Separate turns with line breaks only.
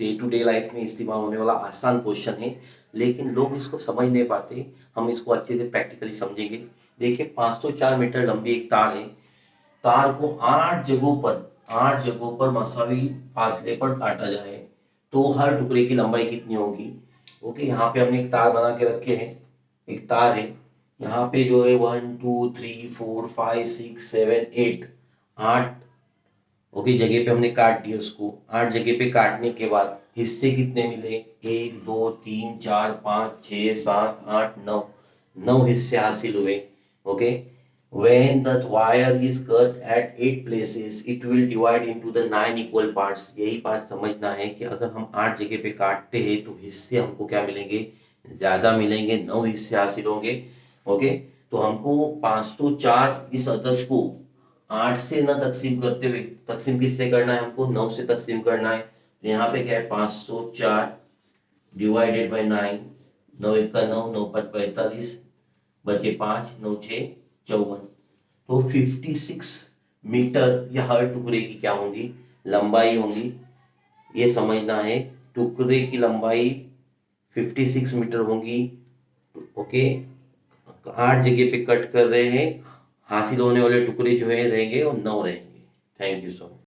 Day to day life में इस्तेमाल होने वाला आसान क्वेश्चन है, लेकिन लोग इसको समझ नहीं पाते। हम इसको अच्छे से प्रैक्टिकली समझेंगे। देखिए 504 मीटर लंबी एक तार है। तार को 8 जगहों पर मसावी फासले पर काटा जाए तो हर टुकड़े की लंबाई कितनी होगी। ओके, यहाँ पे हमने एक तार बना के रखे हैं। एक तार है, यहाँ पे जो है 1 2 3 4 5 6 7 8 8 ओके जगह पे हमने काट दिया उसको। 8 जगह पे काटने के बाद हिस्से कितने मिले, 1 2 3 4 5 6 7 8 9 9 हिस्से हासिल हुए। Okay, when the wire is cut at 8 places it will divide into the 9 equal parts। यही बात समझना है कि अगर हम 8 जगह पे काटते हैं तो हिस्से हमको क्या मिलेंगे, ज्यादा मिलेंगे, 9 हिस्से हासिल होंगे। ओके, तो हमको 504 इस अदद को 8 से न तकसीम करते हुए, तकसीम किससे करना है, हमको 9 से तकसीम करना है। तो यहाँ पे क्या है, 504 डिवाइडेड बाई 9, 9 1 का 9, 9 5 45, बचे 5, 9 6 54। तो 56 मीटर या हर टुकड़े की क्या होंगी, लंबाई होंगी। ये समझना है, टुकड़े की लंबाई 56 मीटर होंगी। ओके, 8 जगह पे कट कर रहे हैं, हासिल होने वाले टुकड़े जो है रहेंगे और 9 रहेंगे। Thank you so much.